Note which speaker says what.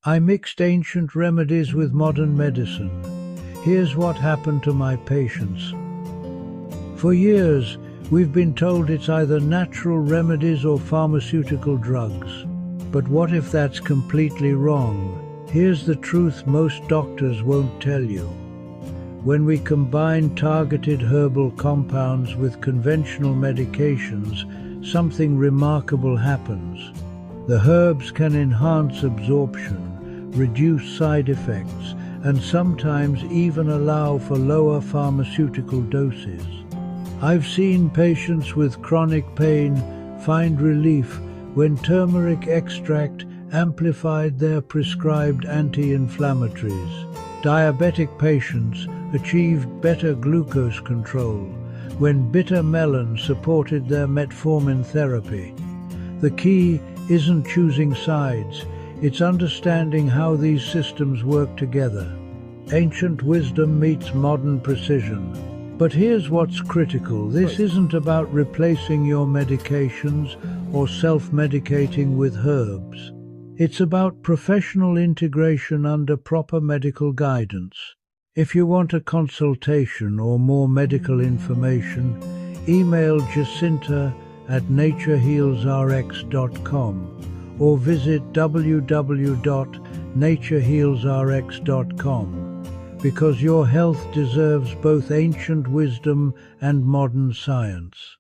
Speaker 1: I mixed ancient remedies with modern medicine. Here's what happened to my patients. For years, we've been told it's either natural remedies or pharmaceutical drugs. But what if that's completely wrong? Here's the truth most doctors won't tell you. When we combine targeted herbal compounds with conventional medications, something remarkable happens. The herbs can enhance absorption, reduce side effects, and sometimes even allow for lower pharmaceutical doses. I've seen patients with chronic pain find relief when turmeric extract amplified their prescribed anti-inflammatories. Diabetic patients achieved better glucose control when bitter melon supported their metformin therapy. The key isn't choosing sides, it's understanding how these systems work together. Ancient wisdom meets modern precision. But here's what's critical. This isn't about replacing your medications or self-medicating with herbs. It's about professional integration under proper medical guidance. If you want a consultation or more medical information, email Jacinta at naturehealsrx.com or visit www.naturehealsrx.com, because your health deserves both ancient wisdom and modern science.